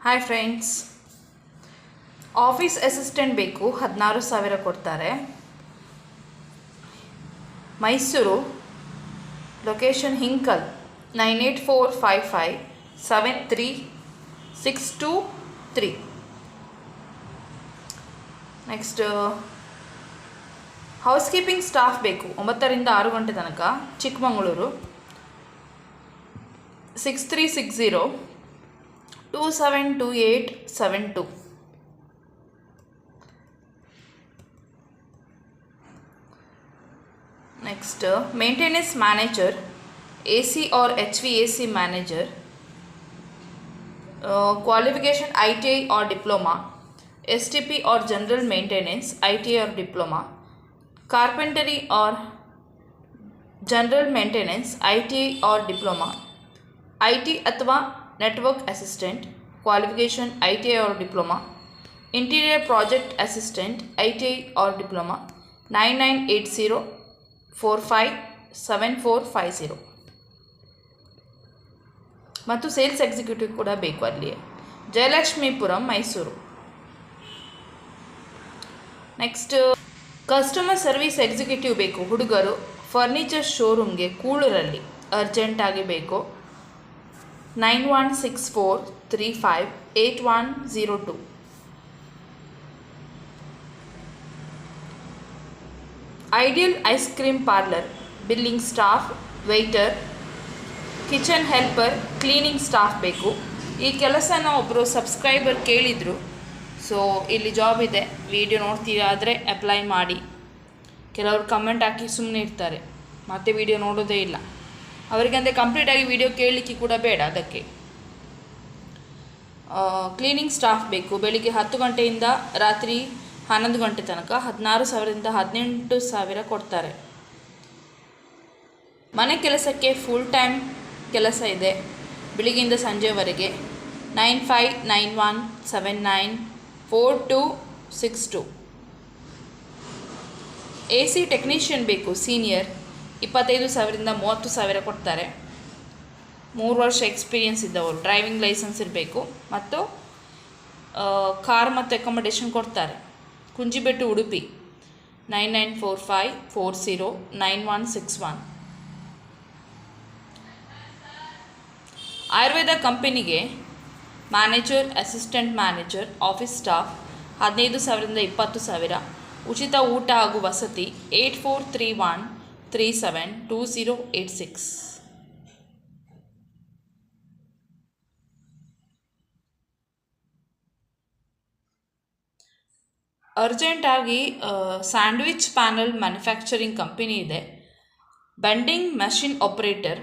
Hi friends, office assistant ಬೇಕು, 16,000 ಕೊಡ್ತಾರೆ. Mysuru, location Hinkal, 9845573623. Next house keeping staff ಬೇಕು, 9 ರಿಂದ 6 ಗಂಟೆ ತನಕ. Chikkamagaluru, 6360272872. Next, maintenance manager, AC or HVAC manager, qualification ITI or diploma, STP or general maintenance ITI or diploma, carpentry or general maintenance ITI or diploma, IT ಅಥವಾ network assistant, qualification ITI or diploma, interior project assistant ITI or diploma. 9980457450 ಮತ್ತು sales executive ಕೂಡ ಬೇಕು ಅಲ್ಲಿ. Jayalakshmipuram, Mysuru. Next customer service executive ಬೇಕು, ಹುಡುಗರು. Furniture ಶೋರೂಮ್ಗೆ ಕೂಳೂರಲ್ಲಿ ಅರ್ಜೆಂಟಾಗಿ ಬೇಕು. 9164358102. Ideal ice cream parlour, billing staff, waiter, kitchen helper, cleaning staff ಬೇಕು. ಈ ಕೆಲಸನ ಒಬ್ಬರು ಸಬ್ಸ್ಕ್ರೈಬರ್ ಕೇಳಿದರು. ಸೊ ಇಲ್ಲಿ ಜಾಬ್ ಇದೆ, ವಿಡಿಯೋ ನೋಡ್ತೀರಾದರೆ ಅಪ್ಲೈ ಮಾಡಿ. ಕೆಲವರು ಕಮೆಂಟ್ ಹಾಕಿ ಸುಮ್ಮನೆ ಇರ್ತಾರೆ, ಮತ್ತೆ ವಿಡಿಯೋ ನೋಡೋದೇ ಇಲ್ಲ. ಅವರಿಗಂದರೆ ಕಂಪ್ಲೀಟಾಗಿ ವಿಡಿಯೋ ಕೇಳಲಿಕ್ಕೆ ಕೂಡ ಬೇಡ. ಅದಕ್ಕೆ ಕ್ಲೀನಿಂಗ್ ಸ್ಟಾಫ್ ಬೇಕು, ಬೆಳಿಗ್ಗೆ 10 ಗಂಟೆಯಿಂದ ರಾತ್ರಿ 11 ಗಂಟೆ ತನಕ. 16,000ರಿಂದ 18,000 ಕೊಡ್ತಾರೆ. ಮನೆ ಕೆಲಸಕ್ಕೆ ಫುಲ್ ಟೈಮ್ ಕೆಲಸ ಇದೆ, ಬೆಳಿಗ್ಗೆಯಿಂದ ಸಂಜೆವರೆಗೆ. 9591794262. AC ಟೆಕ್ನಿಷಿಯನ್ ಬೇಕು, ಸೀನಿಯರ್. 25,000ರಿಂದ 30,000 ಕೊಡ್ತಾರೆ. 3 ವರ್ಷ ಎಕ್ಸ್ಪೀರಿಯನ್ಸ್ ಇದ್ದವರು, ಡ್ರೈವಿಂಗ್ ಲೈಸೆನ್ಸ್ ಇರಬೇಕು ಮತ್ತು ಕಾರ್ ಮತ್ತು ಅಕೊಮಡೇಷನ್ ಕೊಡ್ತಾರೆ. ಕುಂಜಿಬೆಟ್ಟು, ಉಡುಪಿ. 9945409161. ಆಯುರ್ವೇದ ಕಂಪನಿಗೆ manager, assistant manager, office staff. 15,000ರಿಂದ 20,000. ಉಚಿತ ಊಟ ಹಾಗೂ ವಸತಿ. 8431372086. ಅರ್ಜೆಂಟಾಗಿ ಸ್ಯಾಂಡ್ವಿಚ್ ಪ್ಯಾನಲ್ ಮ್ಯಾನುಫ್ಯಾಕ್ಚರಿಂಗ್ ಕಂಪನಿ ಇದೆ. Bending machine operator,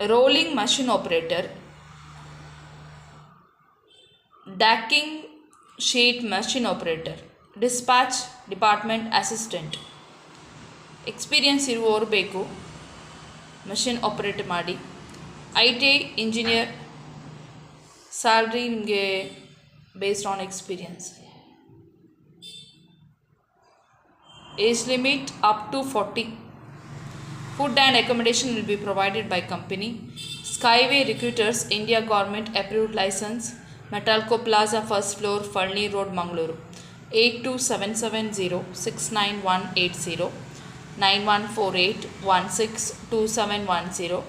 rolling machine operator, docking sheet machine operator, dispatch department assistant. Experience ಇರುವವರು ಬೇಕು, ಮಷಿನ್ ಆಪರೇಟ್ ಮಾಡಿ. ITI engineer. ಸ್ಯಾಲ್ರಿ ನಿಮಗೆ based on experience. Age limit up to 40. Food and accommodation will be provided by company. Skyway Recruiters, India Government Approved License, Metalco Plaza, first floor, Falni Road, Mangalore. 8270699180, 9148162710,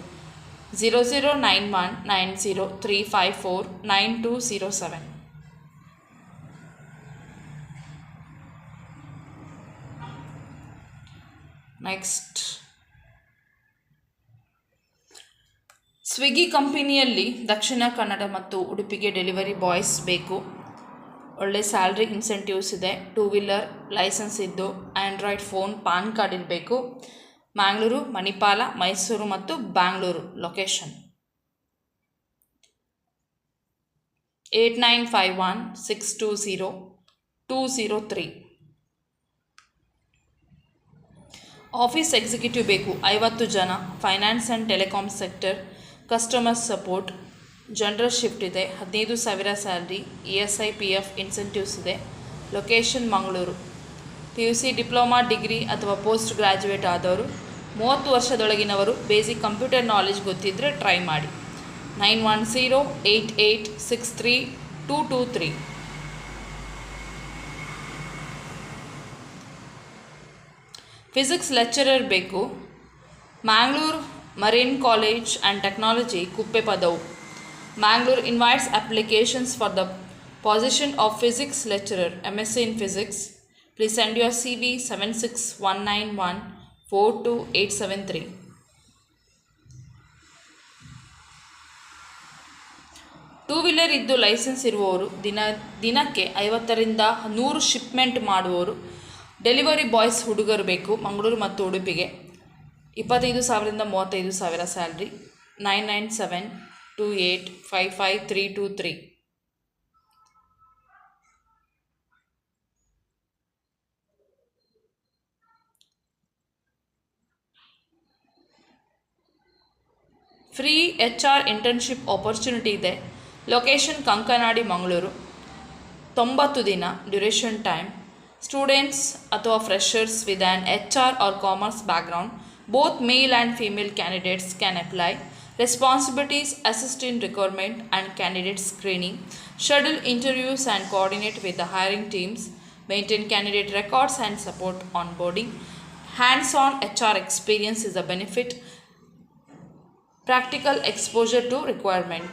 00919035492007. Next Swiggy ಕಂಪನಿಯಲ್ಲಿ ದಕ್ಷಿಣ ಕನ್ನಡ ಮತ್ತು ಉಡುಪಿಗೆ delivery boys ಬೇಕು. ಒಳ್ಳೆ salary, incentives ಇದೆ. 2 wheeler licence ಇದ್ದು Android phone, PAN card ಇರಬೇಕು. ಮ್ಯಾಂಗ್ಳೂರು, ಮಣಿಪಾಲ, ಮೈಸೂರು ಮತ್ತು Bangalore location. 8951620203. Office executive ಬೇಕು, 50 ಜನ. Finance and telecom sector, customer support. General shift ಇದೆ. 15,000 ಸ್ಯಾಲ್ರಿ. ESI PF ಇನ್ಸೆಂಟಿವ್ಸ್ ಇದೆ. Location Mangaluru. PUC, diploma, degree ಅಥವಾ ಪೋಸ್ಟ್ ಗ್ರ್ಯಾಜುಯೇಟ್ ಆದವರು. 30 ವರ್ಷದೊಳಗಿನವರು. ಬೇಸಿಕ್ ಕಂಪ್ಯೂಟರ್ ನಾಲೆಜ್ ಗೊತ್ತಿದ್ದರೆ ಟ್ರೈ ಮಾಡಿ. 9108863223. ಫಿಸಿಕ್ಸ್ ಲೆಕ್ಚರರ್ ಬೇಕು. Mangalore Marine College and Technology, Kuppe Padavu. Mangalore invites applications for the position of physics lecturer, MSc in physics. Please send your CV 76191 42873. Two wheeler ಇದ್ದು licence ಇರುವವರು, ದಿನಕ್ಕೆ 50ರಿಂದ 100 shipment ಮಾಡುವವರು, delivery boys ಹುಡುಗರು ಬೇಕು. ಮಂಗಳೂರು ಮತ್ತು ಉಡುಪಿಗೆ 25,000ರಿಂದ 35,000 salary. 9972855323. Free HR internship opportunity ಇದೆ. Location Kankanadi Mangaluru. 90 ದಿನ ಡ್ಯೂರೇಷನ್ ಟೈಮ್. ಸ್ಟೂಡೆಂಟ್ಸ್ ಅಥವಾ freshers with on HR or commerce background. Both male and female candidates can apply. Responsibilities: assist in recruitment and candidate screening, schedule interviews and coordinate with the hiring teams, maintain candidate records and support onboarding. Hands-on HR experience is a benefit. Practical exposure to requirement.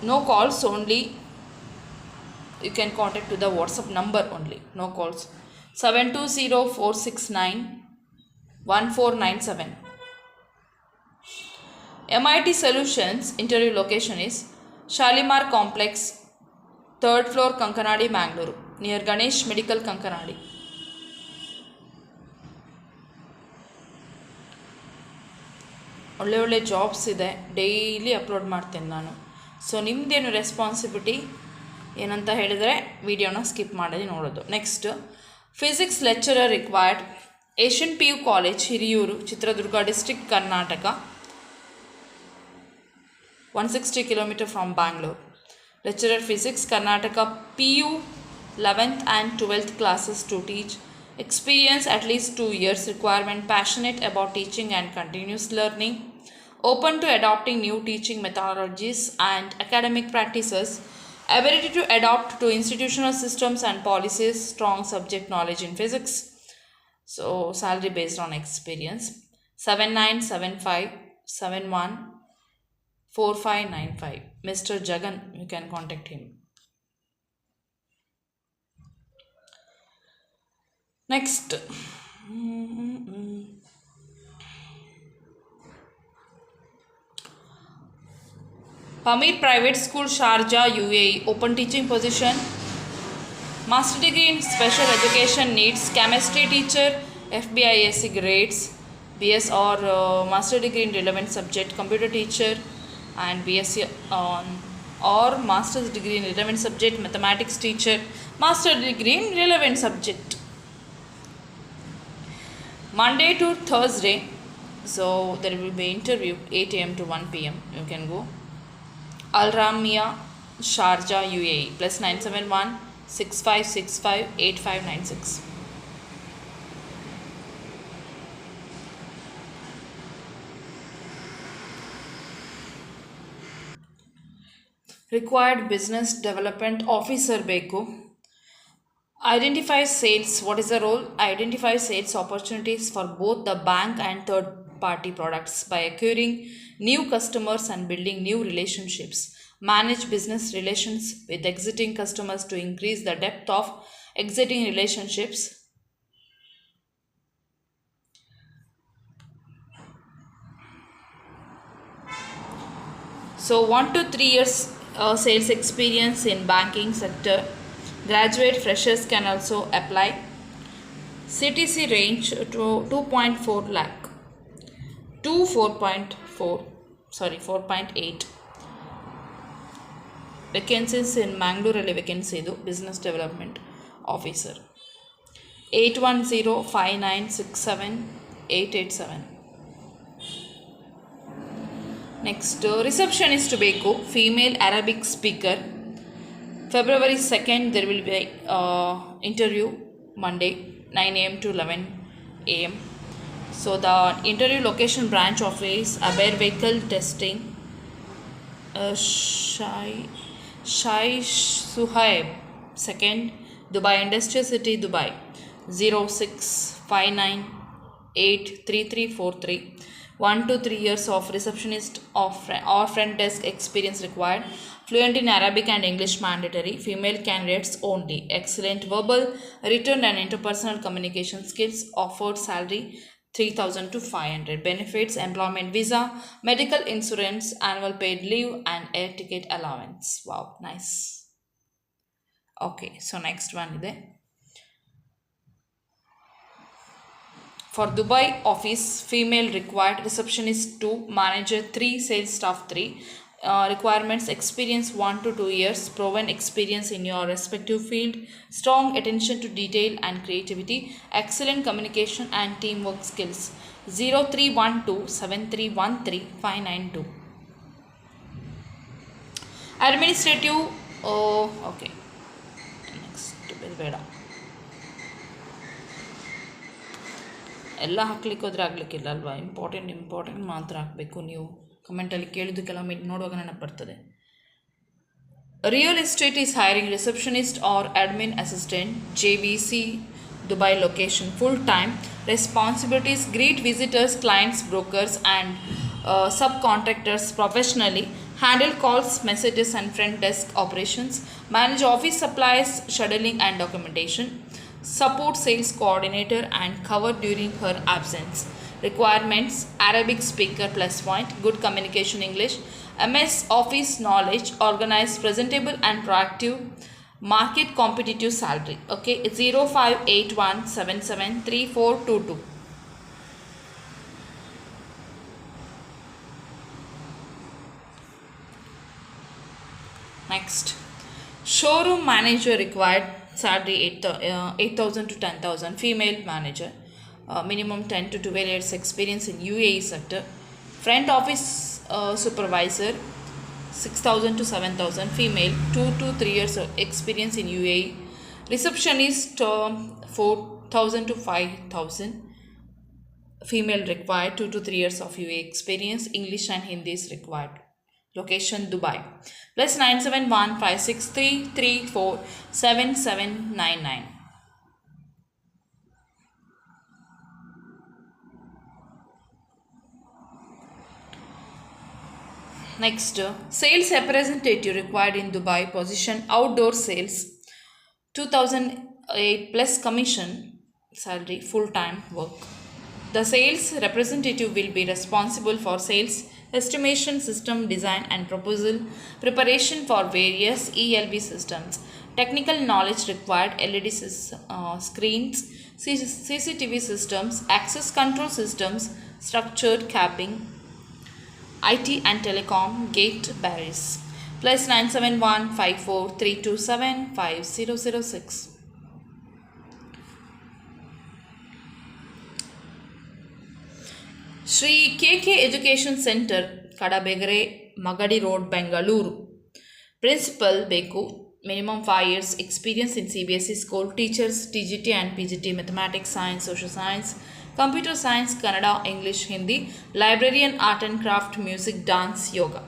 No calls only. You can contact to the WhatsApp number only. No calls. 7204691497. MIT Solutions interview location is Shalimar Complex, 3rd floor, Kannada Mangalore, near Ganesh Medical Kannada. ಒಳ್ಳೆ jobs ಇದೆ, daily upload ಮಾಡ್ತೇನೆ ನಾನು. So ನಿಮ್ಮದೇನು responsibility ಏನಂತ ಹೇಳಿದರೆ ವಿಡಿಯೋನ skip ಮಾಡಿ ನೋಡೋದು. Next, physics lecturer required. Asian PU college, Hiriyur, Chitradurga district, Karnataka. 160 km from Bangalore. Lecturer physics, Karnataka. PU 11th and 12th classes to teach. Experience at least 2 years. Requirement: passionate about teaching and continuous learning. Open to adopting new teaching methodologies and academic practices. Ability to adapt to institutional systems and policies. Strong subject knowledge in physics. So salary based on experience. 7975714595. Mr. Jagan, you can contact him. Next, Pamir Private School, Sharjah, UAE. Open teaching position. Master degree in special education needs. Chemistry teacher, FBISc grades. BS or master degree in relevant subject. Computer teacher and BSc on or master's degree in relevant subject. Mathematics teacher, master degree in relevant subject. Monday to Thursday, so there will be interview 8 AM to 1 PM. You can go. Al Ramia, Sharjah, UAE. Plus 97165658596. Required business development officer ಬೇಕು. Identify sales. What is the role? Identify sales opportunities for both the bank and third party products by acquiring new customers and building new relationships. Manage business relations with existing customers to increase the depth of existing relationships. So 1 to 3 years sales experience in banking sector. Graduate freshers can also apply. CTC range to 2.4 lakh to 4.8. Vacancies in Mangalore vacancy idu business development officer. 8105967887. Next, receptionist ಬೇಕು, female Arabic speaker. February 2nd there will be interview, Monday 9 AM to 11 AM. So the interview location branch office, Abear vehicle testing, Shai Suhaib, second, Dubai Industrial City, Dubai, 0659833343. 1 to 3 years of receptionist or front desk experience required. Fluent in Arabic and English mandatory. Female candidates only. Excellent verbal, written and interpersonal communication skills. Offered salary 3,000 to 500. Benefits: employment visa, medical insurance, annual paid leave, and air ticket allowance. Wow, nice. Okay, so next one is there. For Dubai office, female required, receptionist 2, manager 3, sales staff 3. Requirements: experience 1 to 2 years, proven experience in your respective field, strong attention to detail and creativity, excellent communication and teamwork skills. 0312 Administrative, oh, okay. Next, ಬೇಡ ಎಲ್ಲ ಹಾಕ್ಲಿಕ್ಕೆ ಹೋದ್ರೆ ಆಗಲಿಕ್ಕಿಲ್ಲ ಅಲ್ವಾ. Important ಮಾತ್ರ ಹಾಕಬೇಕು. ನೀವು ಕಮೆಂಟಲ್ಲಿ ಕೇಳಿದ್ದಕ್ಕೆಲ್ಲ ನೋಡುವಾಗ ನೆನಪು ಬರ್ತದೆ. Real estate is hiring receptionist or admin assistant, JVC, Dubai location, full time. Responsibilities: greet visitors, clients, brokers and subcontractors professionally, handle calls, messages and front desk operations, manage office supplies, scheduling and documentation, support sales coordinator and cover during her absence. Requirements: Arabic speaker plus point, good communication English, MS Office knowledge, organized, presentable and proactive, market competitive salary. Okay, 0581773422. Next, showroom manager required, salary 8,000 to 10,000. Female manager, minimum 10 to 12 years experience in UAE sector. Front office supervisor 6,000 to 7,000. Female, 2 to 3 years of experience in UAE. Receptionist 4,000 to 5,000. Female required, 2 to 3 years of UAE experience. English and Hindi is required. Location Dubai. Plus 971563347799. Next, sales representative required in Dubai position, outdoor sales, 2008 plus commission, salary, full time work. The sales representative will be responsible for sales estimation, system design and proposal preparation for various ELB systems. Technical knowledge required: LED screens, CCTV systems, access control systems, structured cabin, IT and telecom, gate barriers. Plus 971543275006. Shri KK Education Center, Kadabegare, Magadi Road, Bangalore. Principal ಬೇಕು, minimum 5 years experience in CBSE school. Teachers TGT and PGT, mathematics, science, social science, computer science, Kannada, English, Hindi. Librarian, art and craft, music, dance, yoga.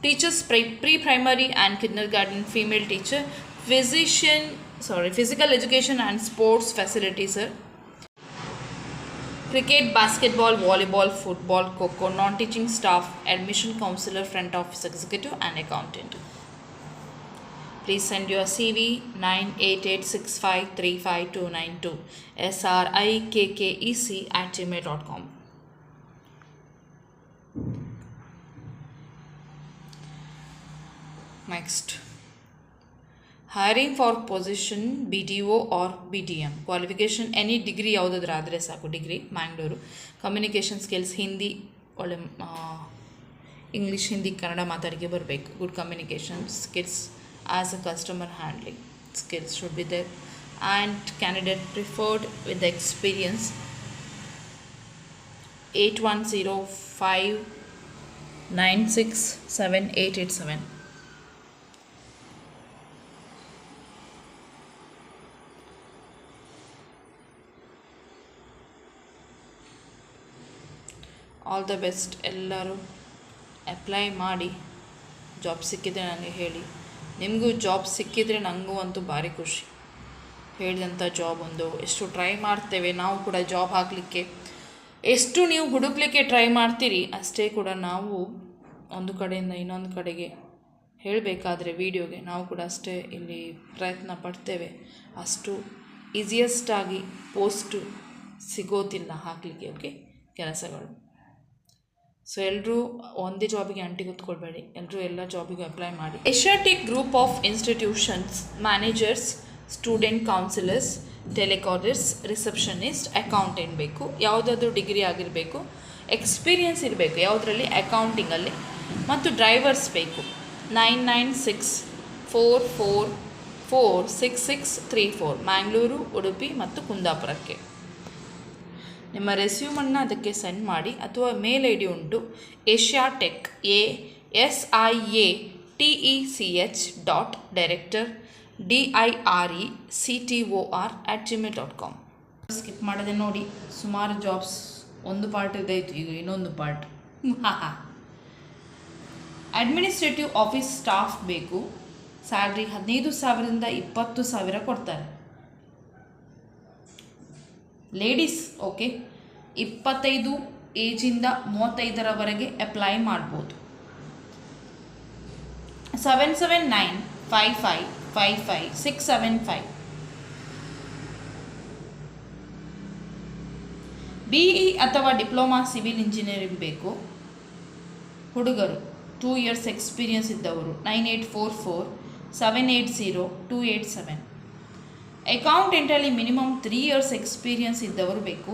Teachers pre-primary and kindergarten, female teacher. Physical education and sports facilities, sir. Cricket, basketball, volleyball, football, coco, non-teaching staff, admission counselor, front office executive and accountant. Please send your CV 9886535292 srikkec@gmail.com. Next, hiring for position BDO or BDM. Qualification: any degree ಯಾವುದಾದ್ರೂ ಆದರೆ ಸಾಕು, degree, Mangalore. Communication skills: Hindi ಒಳ್ಳೆ, English, Hindi, Kannada ಮಾತಾಡಿಗೆ ಬರಬೇಕು. Good communication skills as a customer handling skills should be there, and candidate preferred with the experience 8105967887. All the best. ಎಲ್ಲರೂ apply ಮಾಡಿ, job ಸಿಕ್ಕಿದರೆ ನನಗೆ ಹೇಳಿ. ನಿಮಗೂ ಜಾಬ್ ಸಿಕ್ಕಿದರೆ ನನಗೂ ಅಂತೂ ಭಾರಿ ಖುಷಿ. ಹೇಳಿದಂಥ ಜಾಬ್ ಒಂದು ಎಷ್ಟು ಟ್ರೈ ಮಾಡ್ತೇವೆ ನಾವು ಕೂಡ ಜಾಬ್ ಹಾಕಲಿಕ್ಕೆ. ಎಷ್ಟು ನೀವು ಹುಡುಕ್ಲಿಕ್ಕೆ ಟ್ರೈ ಮಾಡ್ತೀರಿ ಅಷ್ಟೇ ಕೂಡ ನಾವು ಒಂದು ಕಡೆಯಿಂದ ಇನ್ನೊಂದು ಕಡೆಗೆ ಹೇಳಬೇಕಾದ್ರೆ ವೀಡಿಯೋಗೆ ನಾವು ಕೂಡ ಅಷ್ಟೇ ಇಲ್ಲಿ ಪ್ರಯತ್ನ ಪಡ್ತೇವೆ. ಅಷ್ಟು ಈಸಿಯೆಸ್ಟಾಗಿ ಪೋಸ್ಟು ಸಿಗೋದಿಲ್ಲ ಹಾಕಲಿಕ್ಕೆ. ಓಕೆ, ಕೆಲಸಗಳು. ಸೊ ಎಲ್ಲರೂ ಒಂದೇ ಜಾಬಿಗೆ ಅಂಟಿ ಕೂತ್ಕೊಳ್ಬೇಡಿ, ಎಲ್ಲರೂ ಎಲ್ಲ ಜಾಬಿಗೂ ಅಪ್ಲೈ ಮಾಡಿ. Asiatic group of institutions managers, student counsellors, telecallers, receptionist, accountant ಬೇಕು. ಯಾವುದಾದ್ರೂ ಡಿಗ್ರಿ ಆಗಿರಬೇಕು, ಎಕ್ಸ್ಪೀರಿಯನ್ಸ್ ಇರಬೇಕು ಯಾವುದರಲ್ಲಿ, ಅಕೌಂಟಿಂಗಲ್ಲಿ. ಮತ್ತು ಡ್ರೈವರ್ಸ್ ಬೇಕು. 9964446634 ಮ್ಯಾಂಗ್ಳೂರು, ಉಡುಪಿ ಮತ್ತು ಕುಂದಾಪುರಕ್ಕೆ. ನಿಮ್ಮ ರೆಸ್ಯೂಮನ್ನು ಅದಕ್ಕೆ ಸೆಂಡ್ ಮಾಡಿ, ಅಥವಾ ಮೇಲ್ ಐ ಡಿ ಉಂಟು ಏಷ್ಯಾಟೆಕ್ ASIATECH.director@gmail.com. ಸ್ಕಿಪ್ ಮಾಡದೆ ನೋಡಿ, ಸುಮಾರು ಜಾಬ್ಸ್ ಒಂದು ಪಾರ್ಟ್ ಇದಾಯಿತು, ಈಗ ಇನ್ನೊಂದು ಪಾರ್ಟ್. ಅಡ್ಮಿನಿಸ್ಟ್ರೇಟಿವ್ ಆಫೀಸ್ ಸ್ಟಾಫ್ ಬೇಕು. ಸ್ಯಾಲ್ರಿ 15,000ದಿಂದ 20,000 ಕೊಡ್ತಾರೆ. ಲೇಡೀಸ್ ಓಕೆ, 25 ಏಜಿಂದ 35ರವರೆಗೆ ಅಪ್ಲೈ ಮಾಡ್ಬೋದು. 7795555675. BE ಅಥವಾ ಡಿಪ್ಲೊಮಾ ಸಿವಿಲ್ ಇಂಜಿನಿಯರಿಂಗ್ ಬೇಕು. ಹುಡುಗರು 2 years ಎಕ್ಸ್ಪೀರಿಯನ್ಸ್ ಇದ್ದವರು 9844780287. ಅಕೌಂಟೆಂಟಲ್ಲಿ ಮಿನಿಮಮ್ 3 years ಎಕ್ಸ್ಪೀರಿಯನ್ಸ್ ಇದ್ದವರು ಬೇಕು.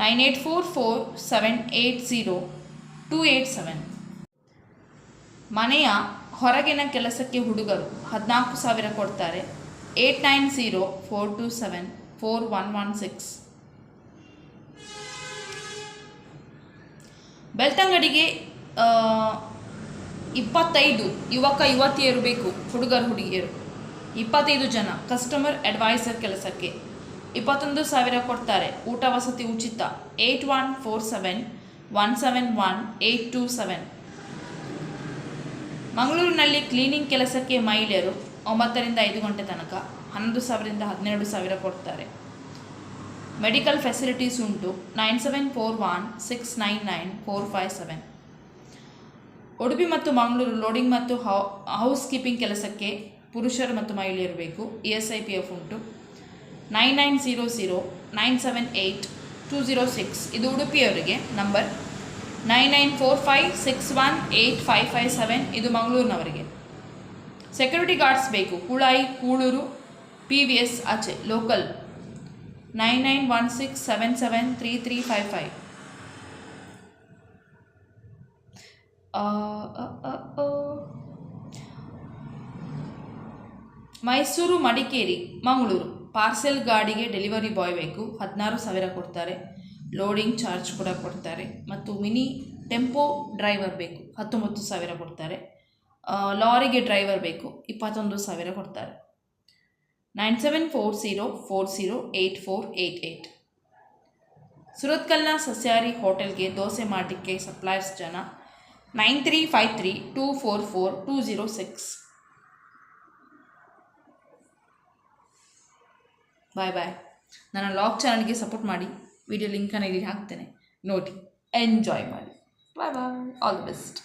9844780287. ಮನೆಯ ಹೊರಗಿನ ಕೆಲಸಕ್ಕೆ ಹುಡುಗರು 14,000 ಕೊಡ್ತಾರೆ. 8904274116. ಬೆಳ್ತಂಗಡಿಗೆ 25 ಯುವಕ ಯುವತಿಯರು ಬೇಕು, ಹುಡುಗರು ಹುಡುಗಿಯರು 25 ಜನ. ಕಸ್ಟಮರ್ ಅಡ್ವೈಸರ್ ಕೆಲಸಕ್ಕೆ 21,000 ಕೊಡ್ತಾರೆ. ಊಟ ವಸತಿ ಉಚಿತ. 8147171827. ಮಂಗಳೂರಿನಲ್ಲಿ ಕ್ಲೀನಿಂಗ್ ಕೆಲಸಕ್ಕೆ ಮಹಿಳೆಯರು 9ರಿಂದ 5 ಗಂಟೆ ತನಕ 11,000ರಿಂದ 12,000 ಕೊಡ್ತಾರೆ. ಮೆಡಿಕಲ್ ಫೆಸಿಲಿಟೀಸ್ ಉಂಟು. 9741699457. ಉಡುಪಿ ಮತ್ತು ಮಂಗಳೂರು ಲೋಡಿಂಗ್ ಮತ್ತು ಹೌಸ್ ಕೀಪಿಂಗ್ ಕೆಲಸಕ್ಕೆ ಪುರುಷರು ಮತ್ತು ಮಹಿಳೆಯರು ಬೇಕು. ESIPF ಉಂಟು. 9900978206. ಇದು ಉಡುಪಿಯವರಿಗೆ. ನಂಬರ್ 9945618557. ಇದು ಮಂಗಳೂರಿನವರಿಗೆ. ಸೆಕ್ಯೂರಿಟಿ ಗಾರ್ಡ್ಸ್ ಬೇಕು. ಕುಳಾಯಿ, ಕೂಳೂರು, PVS ಆಚೆ ಲೋಕಲ್. 9916773355. ಮೈಸೂರು, ಮಡಿಕೇರಿ, ಮಂಗಳೂರು ಪಾರ್ಸೆಲ್ ಗಾಡಿಗೆ ಡೆಲಿವರಿ ಬಾಯ್ ಬೇಕು. 16,000 ಕೊಡ್ತಾರೆ. ಲೋಡಿಂಗ್ ಚಾರ್ಜ್ ಕೂಡ ಕೊಡ್ತಾರೆ. ಮತ್ತು ಮಿನಿ ಟೆಂಪೋ ಡ್ರೈವರ್ ಬೇಕು. 19,000 ಕೊಡ್ತಾರೆ. ಲಾರಿಗೆ ಡ್ರೈವರ್ ಬೇಕು. 21,000 ಕೊಡ್ತಾರೆ. 9740408488. ಸುರತ್ಕಲ್ನ ಸಸ್ಯಾರಿ ಹೋಟೆಲ್ಗೆ ದೋಸೆ ಮಾಡಲಿಕ್ಕೆ ಸಪ್ಲೈರ್ಸ್ ಜನ. 9353244206. ಬಾಯ್ ಬಾಯ್. ನನ್ನ ಲಾಗ್ ಚಾನಲ್ಗೆ ಸಪೋರ್ಟ್ ಮಾಡಿ. ವಿಡಿಯೋ ಲಿಂಕನ್ನು ಇಲ್ಲಿ ಹಾಕ್ತೇನೆ, ನೋಡಿ, ಎಂಜಾಯ್ ಮಾಡಿ. ಬಾಯ್ ಬಾಯ್, ಆಲ್ ದಿ ಬೆಸ್ಟ್.